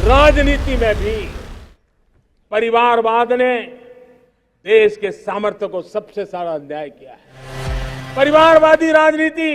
राजनीति में भी परिवारवाद ने देश के सामर्थ्य को सबसे सारा अन्याय किया है। परिवारवादी राजनीति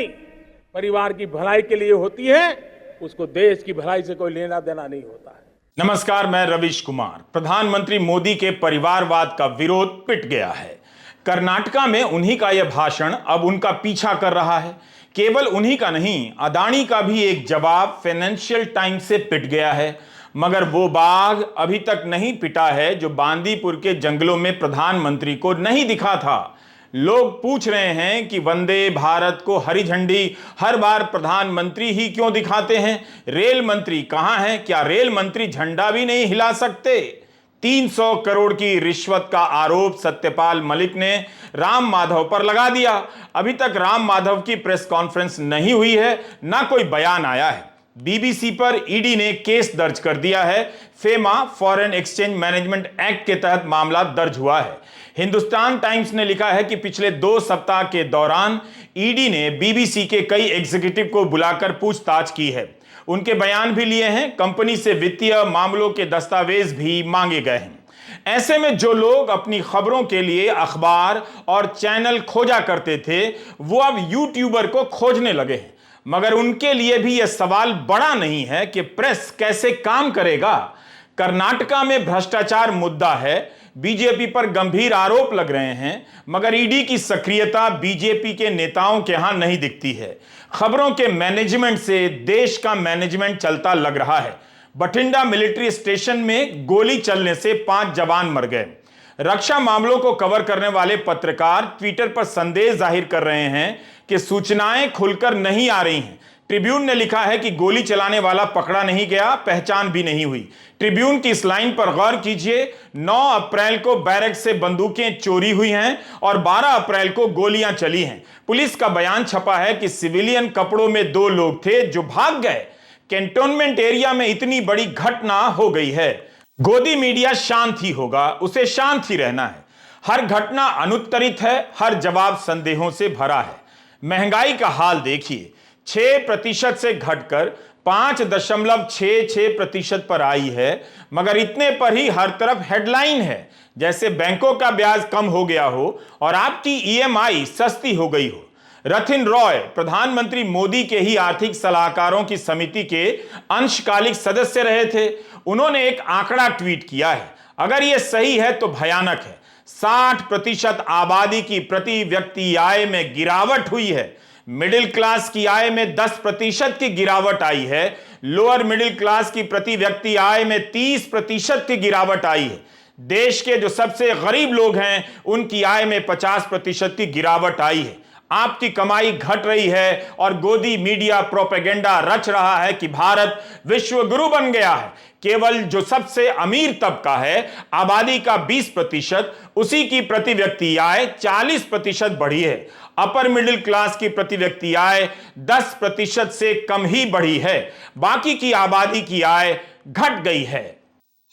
परिवार की भलाई के लिए होती है, उसको देश की भलाई से कोई लेना देना नहीं होता है। नमस्कार, मैं रवीश कुमार। प्रधानमंत्री मोदी के परिवारवाद का विरोध पिट गया है। कर्नाटका में उन्हीं का यह भाषण अब उनका पीछा कर रहा है। केवल उन्हीं का नहीं, अदानी का भी एक जवाब फाइनेंशियल टाइम्स से पिट गया है। मगर वो बाघ अभी तक नहीं पिटा है जो बांदीपुर के जंगलों में प्रधानमंत्री को नहीं दिखा था। लोग पूछ रहे हैं कि वंदे भारत को हरी झंडी हर बार प्रधानमंत्री ही क्यों दिखाते हैं? रेल मंत्री कहां हैं? क्या रेल मंत्री झंडा भी नहीं हिला सकते? 300 करोड़ की रिश्वत का आरोप सत्यपाल मलिक ने राम माधव पर लगा दिया। अभी तक राम माधव की प्रेस कॉन्फ्रेंस नहीं हुई है, ना कोई बयान आया है। बीबीसी पर ईडी ने केस दर्ज कर दिया है। FEMA foreign exchange management act के तहत मामला दर्ज हुआ है। हिंदुस्तान टाइम्स ने लिखा है कि पिछले 2 सप्ताह के दौरान ईडी ने बीबीसी के कई एग्जीक्यूटिव को बुलाकर पूछताछ की है। उनके बयान भी लिए हैं। कंपनी से वित्तीय मामलों के दस्तावेज भी मांगे गए हैं। ऐसे में जो लोग अपनी खबरों के लिए अखबार और चैनल खोजा करते थे, वो अब यूट्यूबर को खोजने लगे हैं। मगर उनके लिए भी यह सवाल बड़ा नहीं है कि प्रेस कैसे काम करेगा। कर्नाटका में भ्रष्टाचार मुद्दा है, बीजेपी पर गंभीर आरोप लग रहे हैं, मगर ईडी की सक्रियता बीजेपी के नेताओं के यहां नहीं दिखती है। खबरों के मैनेजमेंट से देश का मैनेजमेंट चलता लग रहा है। बठिंडा मिलिट्री स्टेशन में गोली चलने से 5 जवान मर गए। रक्षा मामलों को कवर करने वाले पत्रकार ट्विटर पर संदेश जाहिर कर रहे हैं कि सूचनाएं खुलकर नहीं आ रही हैं। ट्रिब्यून ने लिखा है कि गोली चलाने वाला पकड़ा नहीं गया, पहचान भी नहीं हुई। ट्रिब्यून की इस लाइन पर गौर कीजिए। 9 अप्रैल को बैरक से बंदूकें चोरी हुई हैं और 12 अप्रैल को गोलियां चली हैं। पुलिस का बयान छपा है कि सिविलियन कपड़ों में 2 लोग थे जो भाग गए। कैंटोनमेंट एरिया में इतनी बड़ी घटना हो गई है। गोदी मीडिया शांत ही होगा, उसे शांत ही रहना है। हर घटना अनुत्तरित है, हर जवाब संदेहों से भरा है। महंगाई का हाल देखिए, 6% से घटकर 5.66% पर आई है। मगर इतने पर ही हर तरफ हेडलाइन है, जैसे बैंकों का ब्याज कम हो गया हो और आपकी ईएमआई सस्ती हो गई हो। रथिन रॉय प्रधानमंत्री मोदी के ही आर्थिक सलाहकारों की समिति के अंशकालिक सदस्य रहे थे। उन्होंने एक आंकड़ा ट्वीट किया है, अगर यह सही है तो भयानक है। 60% आबादी की प्रति व्यक्ति आय में गिरावट हुई है। मिडिल क्लास की आय में 10% की गिरावट आई है। लोअर मिडिल क्लास की प्रति व्यक्ति आय में 30% की गिरावट आई है। देश के जो सबसे गरीब लोग हैं, उनकी आय में 50% की गिरावट आई है। आपकी कमाई घट रही है और गोदी मीडिया प्रोपेगेंडा रच रहा है कि भारत विश्व गुरु बन गया है। केवल जो सबसे अमीर तबका है, आबादी का 20%, उसी की प्रति व्यक्ति आय 40% बढ़ी है। अपर मिडिल क्लास की प्रति व्यक्ति आय 10% से कम ही बढ़ी है। बाकी की आबादी की आय घट गई है।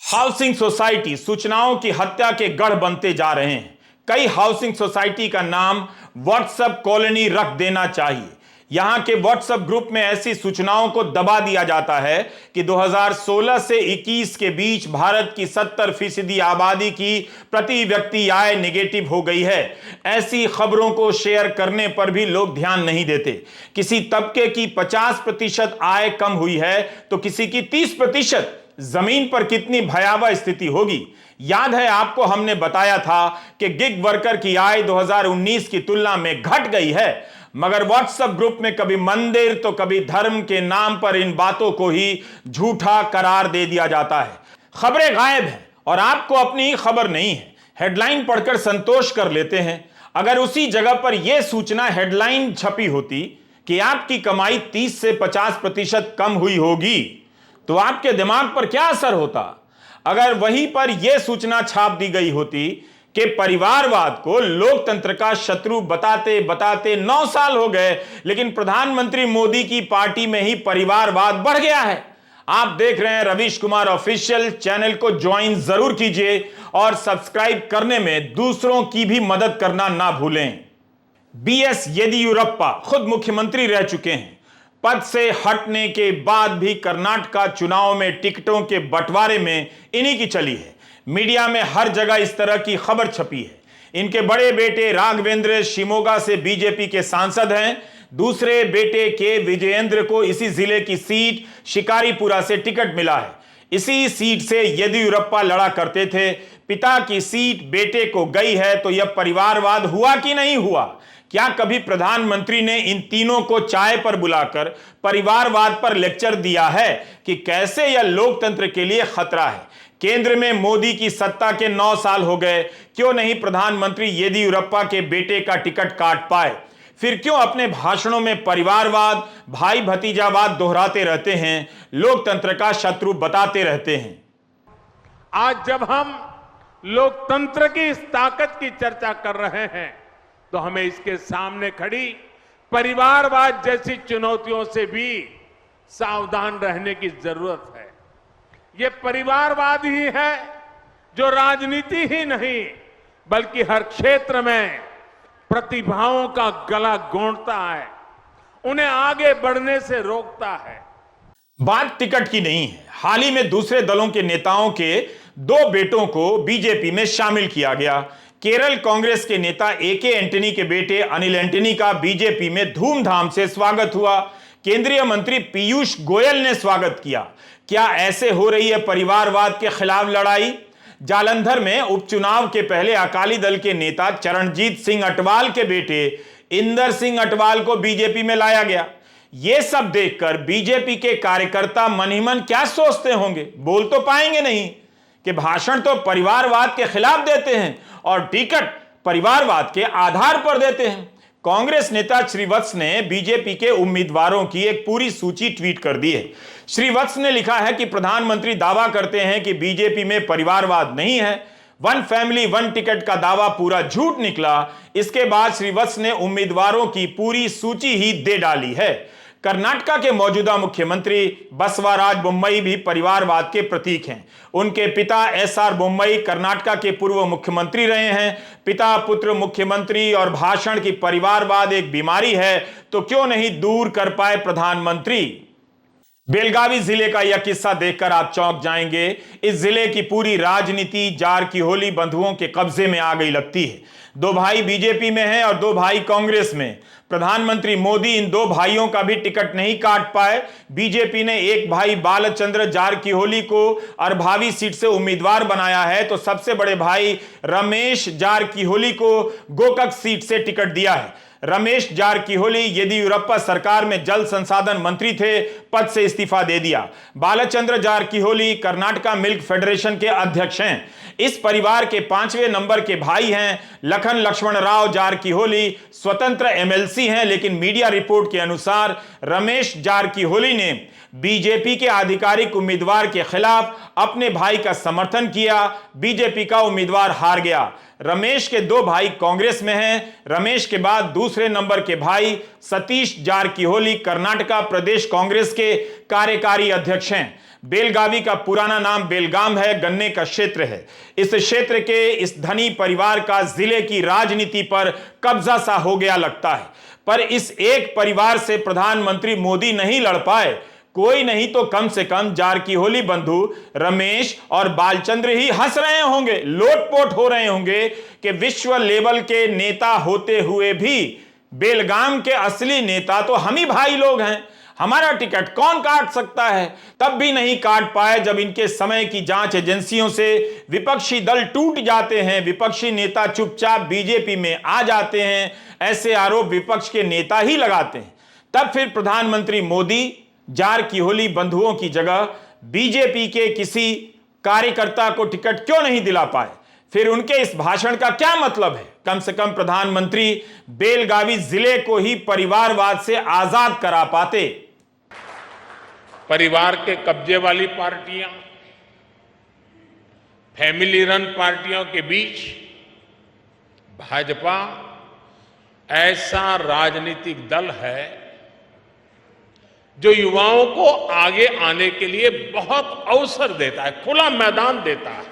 हाउसिंग सोसाइटी सूचनाओं की हत्या के गढ़ बनते जा रहे हैं। कई हाउसिंग सोसाइटी का नाम व्हाट्सएप कॉलोनी रख देना चाहिए। यहां के व्हाट्सएप ग्रुप में ऐसी सूचनाओं को दबा दिया जाता है कि 2016 से 21 के बीच भारत की 70% आबादी की प्रति व्यक्ति आय नेगेटिव हो गई है। ऐसी खबरों को शेयर करने पर भी लोग ध्यान नहीं देते। किसी तबके की 50% आय कम हुई है तो किसी की 30%। जमीन पर कितनी भयावह स्थिति होगी। याद है आपको, हमने बताया था कि गिग वर्कर की आय 2019 की तुलना में घट गई है। मगर व्हाट्सएप ग्रुप में कभी मंदिर तो कभी धर्म के नाम पर इन बातों को ही झूठा करार दे दिया जाता है। खबरें गायब हैं और आपको अपनी खबर नहीं है। हेडलाइन पढ़कर संतोष कर लेते हैं। अगर उसी जगह पर यह सूचना हेडलाइन छपी होती कि आपकी कमाई 30 से 50% कम हुई होगी, तो आपके दिमाग पर क्या असर होता? अगर वहीं पर यह सूचना छाप दी गई होती कि परिवारवाद को लोकतंत्र का शत्रु बताते बताते 9 साल हो गए, लेकिन प्रधानमंत्री मोदी की पार्टी में ही परिवारवाद बढ़ गया है। आप देख रहे हैं रवीश कुमार ऑफिशियल। चैनल को ज्वाइन जरूर कीजिए और सब्सक्राइब करने में दूसरों की भी मदद करना ना भूलें। बीएस येदियुरप्पा खुद मुख्यमंत्री रह चुके हैं। पद से हटने के बाद भी कर्नाटक चुनाव में टिकटों के बंटवारे में इन्हीं की चली है। मीडिया में हर जगह इस तरह की खबर छपी है। इनके बड़े बेटे राघवेंद्र शिमोगा से बीजेपी के सांसद हैं। दूसरे बेटे के विजयेंद्र को इसी जिले की सीट शिकारीपुरा से टिकट मिला है। इसी सीट से येदियुरप्पा लड़ा करते थे। पिता की सीट बेटे को गई है, तो यह परिवारवाद हुआ कि नहीं हुआ? क्या कभी प्रधानमंत्री ने इन तीनों को चाय पर बुलाकर परिवारवाद पर लेक्चर दिया है कि कैसे यह लोकतंत्र के लिए खतरा है? केंद्र में मोदी की सत्ता के 9 साल हो गए, क्यों नहीं प्रधानमंत्री येदियुरप्पा के बेटे का टिकट काट पाए? फिर क्यों अपने भाषणों में परिवारवाद, भाई भतीजावाद दोहराते रहते हैं, लोकतंत्र का शत्रु बताते रहते हैं? आज जब हम लोकतंत्र की इस ताकत की चर्चा कर रहे हैं, तो हमें इसके सामने खड़ी परिवारवाद जैसी चुनौतियों से भी सावधान रहने की जरूरत है। ये परिवारवाद ही है जो राजनीति ही नहीं बल्कि हर क्षेत्र में प्रतिभाओं का गला गोंदता है, उन्हें आगे बढ़ने से रोकता है। बात टिकट की नहीं है। हाल ही में दूसरे दलों के नेताओं के 2 बेटों को बीजेपी में शामिल किया गया। केरल कांग्रेस के नेता ए.के. एंटनी के बेटे अनिल एंटनी का बीजेपी में धूमधाम से स्वागत हुआ। केंद्रीय मंत्री पीयूष गोयल ने स्वागत किया। क्या ऐसे हो रही है परिवारवाद के खिलाफ लड़ाई? जालंधर में उपचुनाव के पहले अकाली दल के नेता चरणजीत सिंह अटवाल के बेटे इंदर सिंह अटवाल को बीजेपी में लाया गया। यह सब देखकर बीजेपी के कार्यकर्ता मन ही मन क्या सोचते होंगे? बोल तो पाएंगे नहीं कि भाषण तो परिवारवाद के खिलाफ देते हैं और टिकट परिवारवाद के आधार पर देते हैं। कांग्रेस नेता श्रीवत्स ने बीजेपी के उम्मीदवारों की एक पूरी सूची ट्वीट कर दी है। श्रीवत्स ने लिखा है कि प्रधानमंत्री दावा करते हैं कि बीजेपी में परिवारवाद नहीं है। 1 फैमिली 1 टिकट का दावा पूरा झूठ निकला। इसके बाद श्रीवत्स ने उम्मीदवारों की पूरी सूची ही दे डाली है। कर्नाटक के मौजूदा मुख्यमंत्री बसवराज बोम्मई भी परिवारवाद के प्रतीक हैं। उनके पिता एस.आर. बोम्मई कर्नाटक के पूर्व मुख्यमंत्री रहे हैं। पिता पुत्र मुख्यमंत्री और भाषण की परिवारवाद एक बीमारी है, तो क्यों नहीं दूर कर पाए प्रधानमंत्री? बेलगावी जिले का यह किस्सा देखकर आप चौंक जाएंगे। इस जिले की पूरी राजनीति जारकिहोली बंधुओं के कब्जे में आ गई लगती है। 2 भाई बीजेपी में हैं और 2 भाई कांग्रेस में। प्रधानमंत्री मोदी इन 2 भाइयों का भी टिकट नहीं काट पाए। बीजेपी ने एक भाई बालचंद्र जारकिहोली को अरभावी सीट से उम्मीदवार बनाया है, तो सबसे बड़े भाई रमेश जारकिहोली को गोकक सीट से टिकट दिया है। रमेश जारकिहोली येदियुरप्पा सरकार में जल संसाधन मंत्री थे, पद से इस्तीफा दे दिया। बालचंद्र जारकिहोली कर्नाटक मिल्क फेडरेशन के अध्यक्ष हैं। इस परिवार के 5वें नंबर के भाई हैं लखन लक्ष्मण राव जारकिहोली। स्वतंत्र एमएलसी हैं, लेकिन मीडिया रिपोर्ट के अनुसार रमेश जारकिहोली ने बीजेपी के आधिकारिक उम्मीदवार के खिलाफ अपने भाई का समर्थन किया। बीजेपी का उम्मीदवार हार गया। रमेश के 2 भाई कांग्रेस में हैं। रमेश के बाद दूसरे नंबर के भाई सतीश जारकिहोली कर्नाटक प्रदेश कांग्रेस के कार्यकारी अध्यक्ष हैं। बेलगावी का पुराना नाम बेलगाम है, गन्ने का क्षेत्र है। इस क्षेत्र के इस धनी परिवार का जिले की राजनीति पर कब्जा सा हो गया लगता है। पर इस एक परिवार से प्रधानमंत्री मोदी नहीं लड़ पाए। कोई नहीं तो कम से कम जारकिहोली बंधु रमेश और बालचंद्र ही हंस रहे होंगे, लोटपोट हो रहे होंगे कि विश्व लेवल के नेता होते हुए भी बेलगाम के असली नेता तो हम ही भाई लोग हैं, हमारा टिकट कौन काट सकता है? तब भी नहीं काट पाए जब इनके समय की जांच एजेंसियों से विपक्षी दल टूट जाते हैं, विपक्षी नेता चुपचाप बीजेपी में आ जाते हैं। ऐसे आरोप विपक्ष के नेता ही लगाते हैं। तब फिर प्रधानमंत्री मोदी जारकिहोली बंधुओं की जगह बीजेपी के किसी कार्यकर्ता को टिकट क्यों नहीं दिला पाए? फिर उनके इस भाषण का क्या मतलब है? कम से कम प्रधानमंत्री बेलगावी जिले को ही परिवारवाद से आजाद करा पाते। परिवार के कब्जे वाली पार्टियां, फैमिली रन पार्टियों के बीच भाजपा ऐसा राजनीतिक दल है जो युवाओं को आगे आने के लिए बहुत अवसर देता है, खुला मैदान देता है।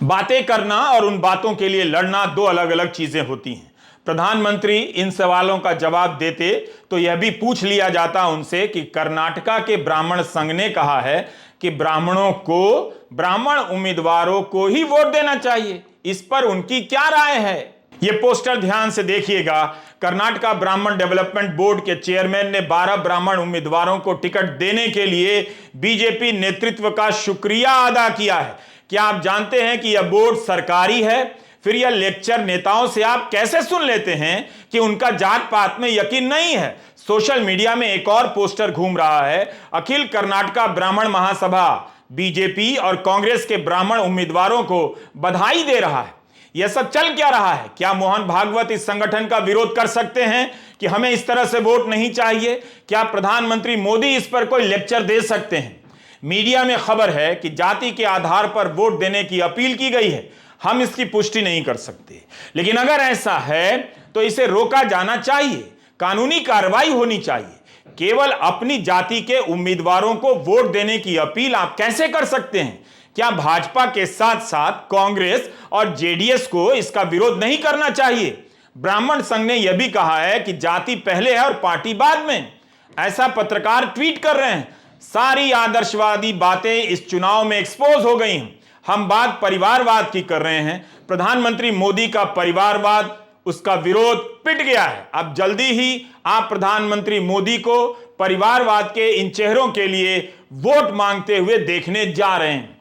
बातें करना और उन बातों के लिए लड़ना 2 अलग अलग चीजें होती हैं। प्रधानमंत्री इन सवालों का जवाब देते तो यह भी पूछ लिया जाता उनसे कि कर्नाटका के ब्राह्मण संघ ने कहा है कि ब्राह्मणों को, ब्राह्मण उम्मीदवारों को ही वोट देना चाहिए, इस पर उनकी क्या राय है। यह पोस्टर ध्यान से देखिएगा। कर्नाटका ब्राह्मण डेवलपमेंट बोर्ड के चेयरमैन ने 12 ब्राह्मण उम्मीदवारों को टिकट देने के लिए बीजेपी नेतृत्व का शुक्रिया अदा किया है। क्या आप जानते हैं कि यह बोर्ड सरकारी है? फिर यह लेक्चर नेताओं से आप कैसे सुन लेते हैं कि उनका जात पात में यकीन नहीं है। सोशल मीडिया में एक और पोस्टर घूम रहा है। अखिल कर्नाटका ब्राह्मण महासभा बीजेपी और कांग्रेस के ब्राह्मण उम्मीदवारों को बधाई दे रहा है। यह सब चल क्या रहा है? क्या मोहन भागवत इस संगठन का विरोध कर सकते हैं कि हमें इस तरह से वोट नहीं चाहिए? क्या प्रधानमंत्री मोदी इस पर कोई लेक्चर दे सकते हैं? मीडिया में खबर है कि जाति के आधार पर वोट देने की अपील की गई है। हम इसकी पुष्टि नहीं कर सकते, लेकिन अगर ऐसा है तो इसे रोका जाना चाहिए, कानूनी कार्रवाई होनी चाहिए। केवल अपनी जाति के उम्मीदवारों को वोट देने की अपील आप कैसे कर सकते हैं? क्या भाजपा के साथ साथ कांग्रेस और जेडीएस को इसका विरोध नहीं करना चाहिए? ब्राह्मण संघ ने यह भी कहा है कि जाति पहले है और पार्टी बाद में। ऐसा पत्रकार ट्वीट कर रहे हैं। सारी आदर्शवादी बातें इस चुनाव में एक्सपोज हो गई हैं। हम बात परिवारवाद की कर रहे हैं। प्रधानमंत्री मोदी का परिवारवाद, उसका विरोध पिट गया है। अब जल्दी ही आप प्रधानमंत्री मोदी को परिवारवाद के इन चेहरों के लिए वोट मांगते हुए देखने जा रहे हैं।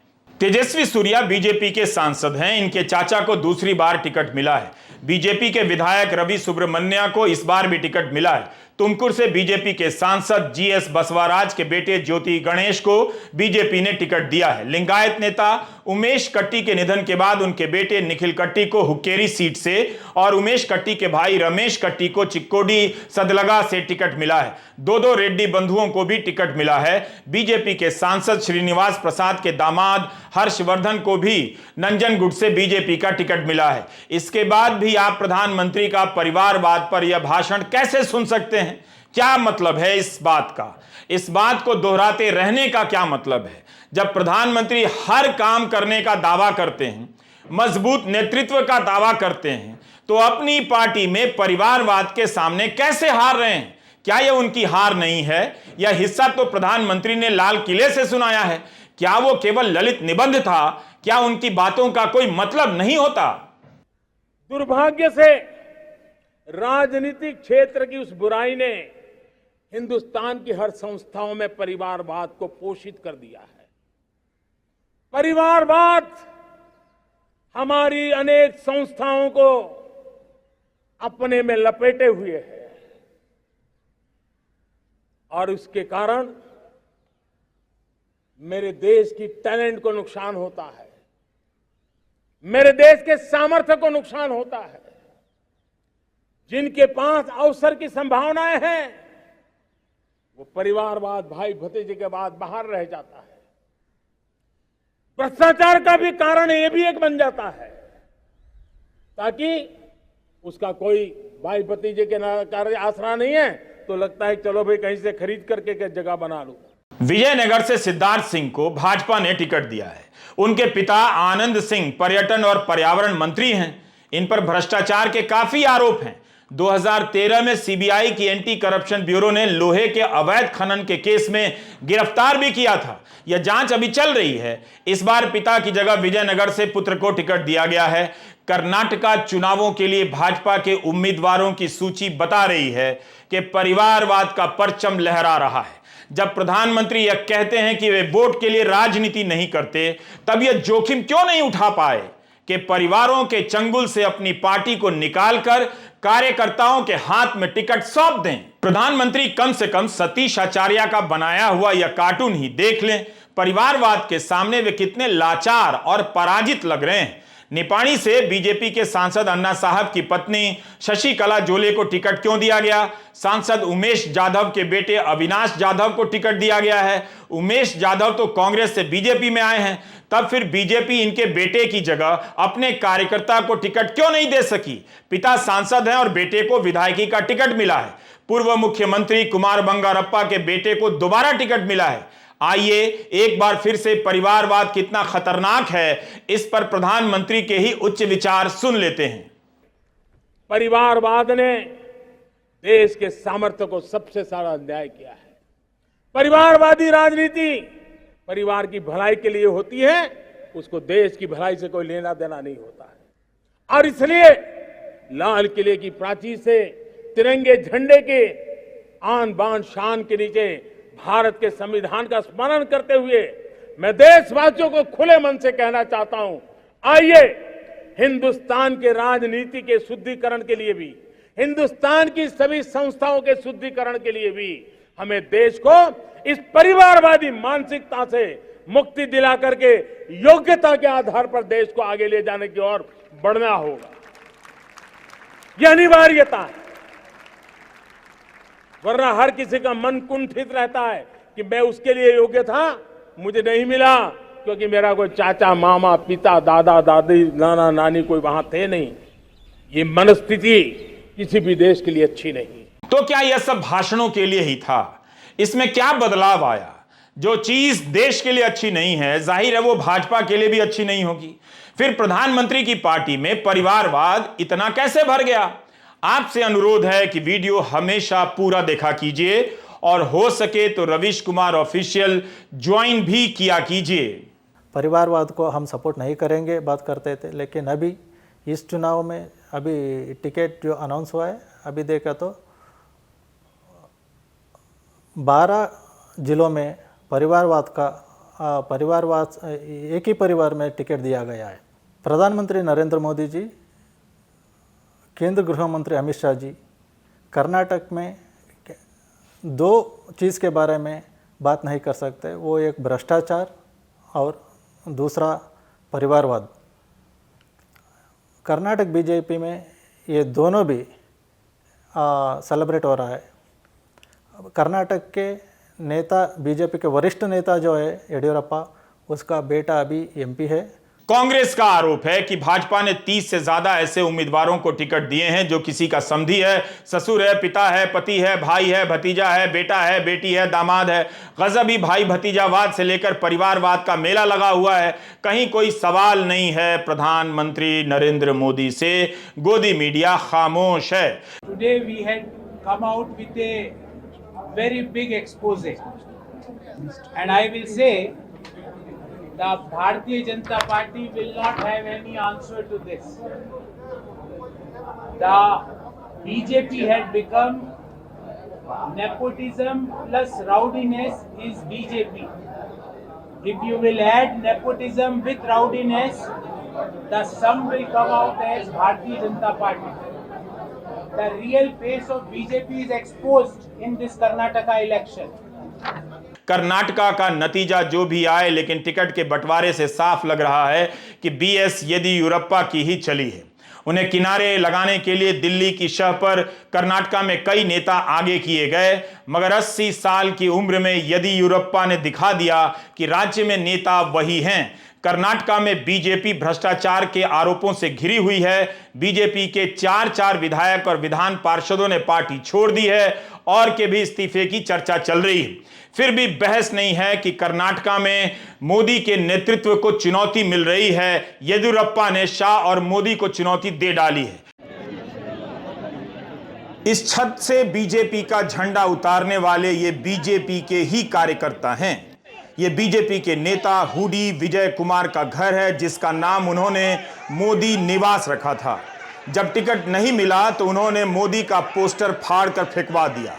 तेजस्वी सूर्या बीजेपी के सांसद हैं। इनके चाचा को दूसरी बार टिकट मिला है। बीजेपी के विधायक रवि सुब्रमण्या को इस बार भी टिकट मिला है। तुमकुर से बीजेपी के सांसद जीएस बसवराज के बेटे ज्योति गणेश को बीजेपी ने टिकट दिया है। लिंगायत नेता उमेश कट्टी के निधन के बाद उनके बेटे निखिल कट्टी को हुक्केरी सीट से और उमेश कट्टी के भाई रमेश कट्टी को चिक्कोडी सदलगा से टिकट मिला है। दो रेड्डी बंधुओं को भी टिकट मिला है। बीजेपी के सांसद श्रीनिवास प्रसाद के दामाद हर्षवर्धन को भी नंजनगुड से बीजेपी का टिकट मिला है। इसके बाद भी आप प्रधानमंत्री का परिवारवाद पर यह भाषण कैसे सुन सकते हैं? क्या मतलब है इस बात का? इस बात को दोहराते रहने का क्या मतलब है? जब प्रधानमंत्री हर काम करने का दावा करते हैं, मजबूत नेतृत्व का दावा करते हैं, तो अपनी पार्टी में परिवारवाद के सामने कैसे हार रहे हैं? क्या यह उनकी हार नहीं है? यह हिस्सा तो प्रधानमंत्री ने लाल किले से सुनाया है। क्या वो केवल ललित निबंध था? क्या उनकी बातों का कोई मतलब नहीं होता? दुर्भाग्य से राजनीतिक क्षेत्र की उस बुराई ने हिंदुस्तान की हर संस्थाओं में परिवारवाद को पोषित कर दिया है। परिवारवाद हमारी अनेक संस्थाओं को अपने में लपेटे हुए है और उसके कारण मेरे देश की टैलेंट को नुकसान होता है, मेरे देश के सामर्थ्य को नुकसान होता है। जिनके पास अवसर की संभावनाएं हैं वो परिवारवाद, भाई भतीजे के बाद बाहर रह जाता है। भ्रष्टाचार का भी कारण ये भी एक बन जाता है ताकि उसका कोई भाई भतीजे के कार्य आसरा नहीं है तो लगता है चलो भाई कहीं से खरीद करके के जगह बना लूं। विजयनगर से सिद्धार्थ सिंह को भाजपा ने टिकट दिया है। उनके पिता आनंद सिंह पर्यटन और पर्यावरण मंत्री हैं। इन पर भ्रष्टाचार के काफी आरोप हैं। 2013 में सीबीआई की एंटी करप्शन ब्यूरो ने लोहे के अवैध खनन के केस में गिरफ्तार भी किया था। यह जांच अभी चल रही है। इस बार पिता की जगह विजयनगर से पुत्र को टिकट दिया गया है। कर्नाटका चुनावों के लिए भाजपा के उम्मीदवारों की सूची बता रही है कि परिवारवाद का परचम लहरा रहा है। जब प्रधानमंत्री यह कहते हैं कि वे वोट के लिए राजनीति नहीं करते, तब यह जोखिम क्यों नहीं उठा पाए कि परिवारों के चंगुल से अपनी पार्टी को निकालकर कार्यकर्ताओं के हाथ में टिकट सौंप दें? प्रधानमंत्री कम से कम सतीश आचार्य का बनाया हुआ यह कार्टून ही देख लें। परिवारवाद के सामने वे कितने लाचार और पराजित लग रहे हैं। निपाणी से बीजेपी के सांसद अन्ना साहब की पत्नी शशिकला जोले को टिकट क्यों दिया गया? सांसद उमेश जाधव के बेटे अविनाश जाधव को टिकट दिया गया है। उमेश जाधव तो कांग्रेस से बीजेपी में आए हैं, तब फिर बीजेपी इनके बेटे की जगह अपने कार्यकर्ता को टिकट क्यों नहीं दे सकी? पिता सांसद हैं और बेटे को विधायकी का टिकट मिला है। पूर्व मुख्यमंत्री कुमार बंगारप्पा के बेटे को दोबारा टिकट मिला है। आइए एक बार फिर से परिवारवाद कितना खतरनाक है, इस पर प्रधानमंत्री के ही उच्च विचार सुन लेते हैं। परिवारवाद ने देश के सामर्थ्य को सबसे सारा अन्याय किया है। परिवारवादी राजनीति परिवार की भलाई के लिए होती है, उसको देश की भलाई से कोई लेना देना नहीं होता है। और इसलिए लाल किले की प्राचीर से तिरंगे झंडे के आन बान शान के नीचे भारत के संविधान का स्मरण करते हुए मैं देशवासियों को खुले मन से कहना चाहता हूं, आइए हिंदुस्तान के राजनीति के शुद्धिकरण के लिए भी, हिंदुस्तान की सभी संस्थाओं के शुद्धिकरण के लिए भी हमें देश को इस परिवारवादी मानसिकता से मुक्ति दिला करके योग्यता के आधार पर देश को आगे ले जाने की ओर बढ़ना होगा। यह अनिवार्यता है, वरना हर किसी का मन कुंठित रहता है कि मैं उसके लिए योग्य था, मुझे नहीं मिला क्योंकि मेरा कोई चाचा मामा पिता दादा दादी नाना नानी कोई वहां थे नहीं। ये मनस्थिति किसी भी देश के लिए अच्छी नहीं। तो क्या यह सब भाषणों के लिए ही था? इसमें क्या बदलाव आया? जो चीज देश के लिए अच्छी नहीं है, जाहिर है वो भाजपा के लिए भी अच्छी नहीं होगी। फिर प्रधानमंत्री की पार्टी में परिवारवाद इतना कैसे भर गया? आपसे अनुरोध है कि वीडियो हमेशा पूरा देखा कीजिए और हो सके तो रवीश कुमार ऑफिशियल ज्वाइन भी किया कीजिए। परिवारवाद को हम सपोर्ट नहीं करेंगे बात करते थे, लेकिन अभी इस चुनाव में अभी टिकट जो अनाउंस हुआ है, अभी देखा तो 12 जिलों में परिवारवाद एक ही परिवार में टिकट दिया गया है। प्रधानमंत्री नरेंद्र मोदी जी, केंद्र गृह मंत्री अमित शाह जी कर्नाटक में 2 चीज़ के बारे में बात नहीं कर सकते, वो एक भ्रष्टाचार और दूसरा परिवारवाद। कर्नाटक बीजेपी में ये दोनों भी सेलिब्रेट हो रहा है। कर्नाटक के नेता, बीजेपी के वरिष्ठ नेता जो है येडियुरप्पा, उसका बेटा अभी एमपी है। कांग्रेस का आरोप है कि भाजपा ने 30 से ज्यादा ऐसे उम्मीदवारों को टिकट दिए हैं जो किसी का समधी है, ससुर है, पिता है, पति है, भाई है, भतीजा है, बेटा है, बेटी है, दामाद है। गजबी भाई भतीजावाद से लेकर परिवारवाद का मेला लगा हुआ है। कहीं कोई सवाल नहीं है प्रधानमंत्री नरेंद्र मोदी से, गोदी मीडिया खामोश है। Today we had come out with a very big expose, and I will say the Bharatiya Janata Party will not have any answer to this. The BJP had become nepotism plus rowdiness is BJP. If you will add nepotism with rowdiness, the sum will come out as Bharatiya Janata Party. The real face of BJP is exposed in this Karnataka election. Karnataka का नतीजा जो भी आए, लेकिन ticket के बंटवारे से साफ लग रहा है कि बीएस येदियुरप्पा की ही चली है। उन्हें किनारे लगाने के लिए दिल्ली की शह पर कर्नाटका में कई नेता आगे किए गए, मगर 80 साल की उम्र में येदियुरप्पा ने दिखा दिया कि राज्य में नेता वही हैं। कर्नाटका में बीजेपी भ्रष्टाचार के आरोपों से घिरी हुई है। बीजेपी के 4 विधायक और विधान पार्षदों ने पार्टी छोड़ दी है और के भी इस्तीफे की चर्चा चल रही है। फिर भी बहस नहीं है कि कर्नाटका में मोदी के नेतृत्व को चुनौती मिल रही है। येदियुरप्पा ने शाह और मोदी को चुनौती दे डाली है। इस छत से बीजेपी का झंडा उतारने वाले ये बीजेपी के ही कार्यकर्ता हैं। ये बीजेपी के नेता हुडी विजय कुमार का घर है, जिसका नाम उन्होंने मोदी निवास रखा था। जब टिकट नहीं मिला तो उन्होंने मोदी का पोस्टर फाड़कर फेंकवा दिया।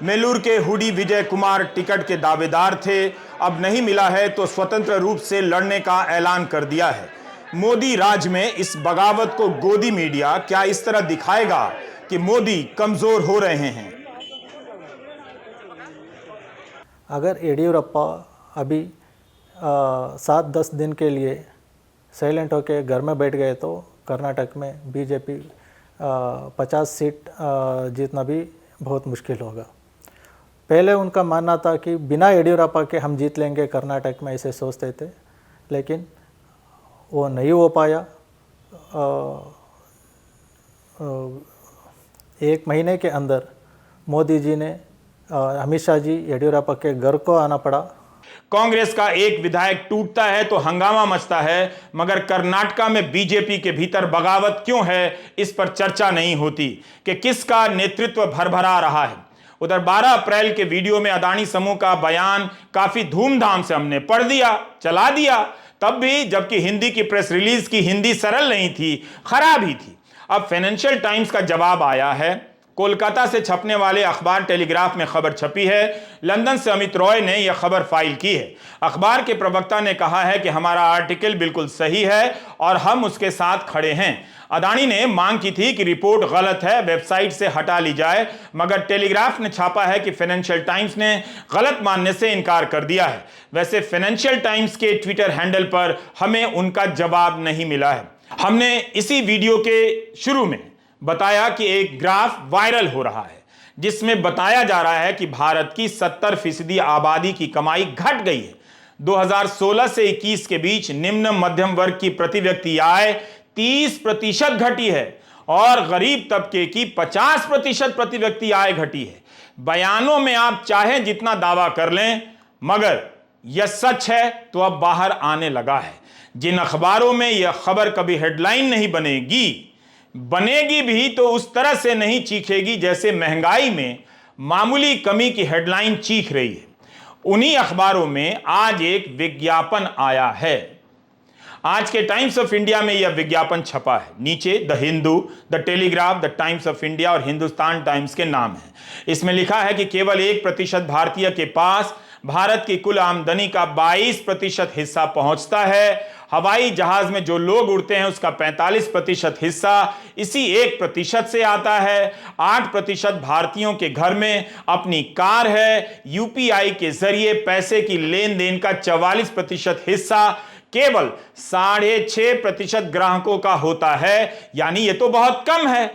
मेलूर के हुडी विजय कुमार टिकट के दावेदार थे। अब नहीं मिला है तो स्वतंत्र रूप से लड़ने का ऐलान कर दिया है। मोदी राज में इस बगावत को गोदी मीडिया क्या इस तरह दिखाएगा कि मोदी कमजोर हो रहे हैं? अगर येडियुरप्पा अभी 7-10 दिन के लिए साइलेंट होकर घर में बैठ गए तो कर्नाटक में बीजेपी 50 सीट जीतना भी बहुत मुश्किल होगा। पहले उनका मानना था कि बिना येडियुरप्पा के हम जीत लेंगे कर्नाटक में, ऐसे सोचते थे, लेकिन वो नहीं हो पाया। 1 महीने के अंदर मोदी जी ने, अमित शाह जी येडियुरप्पा के घर को आना पड़ा कांग्रेस का एक विधायक टूटता है तो हंगामा मचता है, मगर कर्नाटका में बीजेपी के भीतर बगावत क्यों है, इस पर चर्चा नहीं होती कि किसका नेतृत्व भरभरा रहा है। उधर 12 अप्रैल के वीडियो में अदानी समूह का बयान काफी धूमधाम से हमने पढ़ दिया, चला दिया, तब भी जबकि हिंदी की प्रेस रिलीज की हिंदी सरल नहीं थी, खराब ही थी। अब फाइनेंशियल टाइम्स का जवाब आया है। कोलकाता से छपने वाले अखबार टेलीग्राफ में खबर छपी है। लंदन से अमित रॉय ने यह खबर फाइल की है। अखबार के प्रवक्ता ने कहा है कि हमारा आर्टिकल बिल्कुल सही है और हम उसके साथ खड़े हैं। अदानी ने मांग की थी कि रिपोर्ट गलत है, वेबसाइट से हटा ली जाए, मगर टेलीग्राफ ने छापा है कि फाइनेंशियल टाइम्स ने गलत मानने से इनकार कर दिया है। वैसे फाइनेंशियल टाइम्स के ट्विटर हैंडल पर हमें उनका जवाब नहीं मिला है। हमने इसी वीडियो के शुरू में बताया कि एक ग्राफ वायरल हो रहा है जिसमें बताया जा रहा है कि भारत की 70% आबादी की कमाई घट गई है। 2016 से 21 के बीच निम्न मध्यम वर्ग की प्रति व्यक्ति आय 30% घटी है और गरीब तबके की 50% प्रति व्यक्ति आय घटी है। बयानों में आप चाहें जितना दावा कर लें, मगर यह सच है तो अब बाहर आने लगा है। जिन अखबारों में यह खबर कभी हेडलाइन नहीं बनेगी भी तो उस तरह से नहीं चीखेगी जैसे महंगाई में मामूली कमी की हेडलाइन चीख रही है। उन्हीं अखबारों में आज एक विज्ञापन आया है। आज के टाइम्स ऑफ इंडिया में यह विज्ञापन छपा है। नीचे the Hindu, the telegraph, the times of India और हिंदुस्तान टाइम्स के नाम है। इसमें लिखा है कि केवल 1% भारतीय के पास भारत की कुल आमदनी का 22% हिस्सा पहुंचता है। हवाई जहाज में जो लोग उड़ते हैं उसका 45% हिस्सा इसी 1% से आता है। 8% भारतीयोयों के घर में अपनी कार है। यूपीआई के जरिए पैसे की लेन देन का 44% हिस्सा केवल 6.5% ग्राहकों का होता है, यानी ये तो बहुत कम है।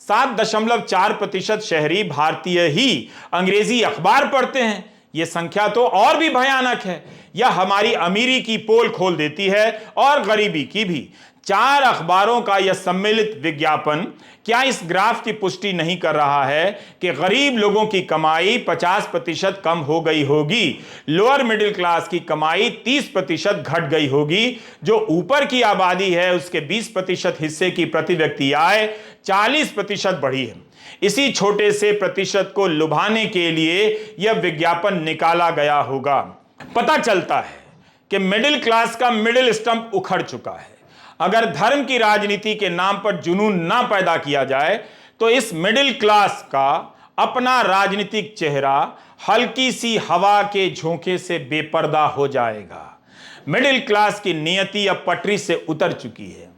7.4% शहरी भारतीय ही अंग्रेजी अखबार पढ़ते हैं। यह संख्या तो और भी भयानक है। यह हमारी अमीरी की पोल खोल देती है और गरीबी की भी। 4 अखबारों का यह सम्मिलित विज्ञापन क्या इस ग्राफ की पुष्टि नहीं कर रहा है कि गरीब लोगों की कमाई 50% कम हो गई होगी, लोअर मिडिल क्लास की कमाई 30% घट गई होगी, जो ऊपर की आबादी है उसके 20% हिस्से की प्रति व्यक्ति आय 40% बढ़ी है। इसी छोटे से प्रतिशत को लुभाने के लिए यह विज्ञापन निकाला गया होगा। पता चलता है कि मिडिल क्लास का मिडिल स्टंप उखड़ चुका है। अगर धर्म की राजनीति के नाम पर जुनून ना पैदा किया जाए तो इस मिडिल क्लास का अपना राजनीतिक चेहरा हल्की सी हवा के झोंके से बेपर्दा हो जाएगा। मिडिल क्लास की नियति अब पटरी से उतर चुकी है।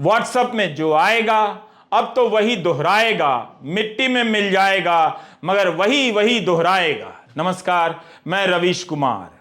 व्हाट्सएप में जो आएगा अब तो वही दोहराएगा, मिट्टी में मिल जाएगा मगर वही दोहराएगा। नमस्कार, मैं रवीश कुमार।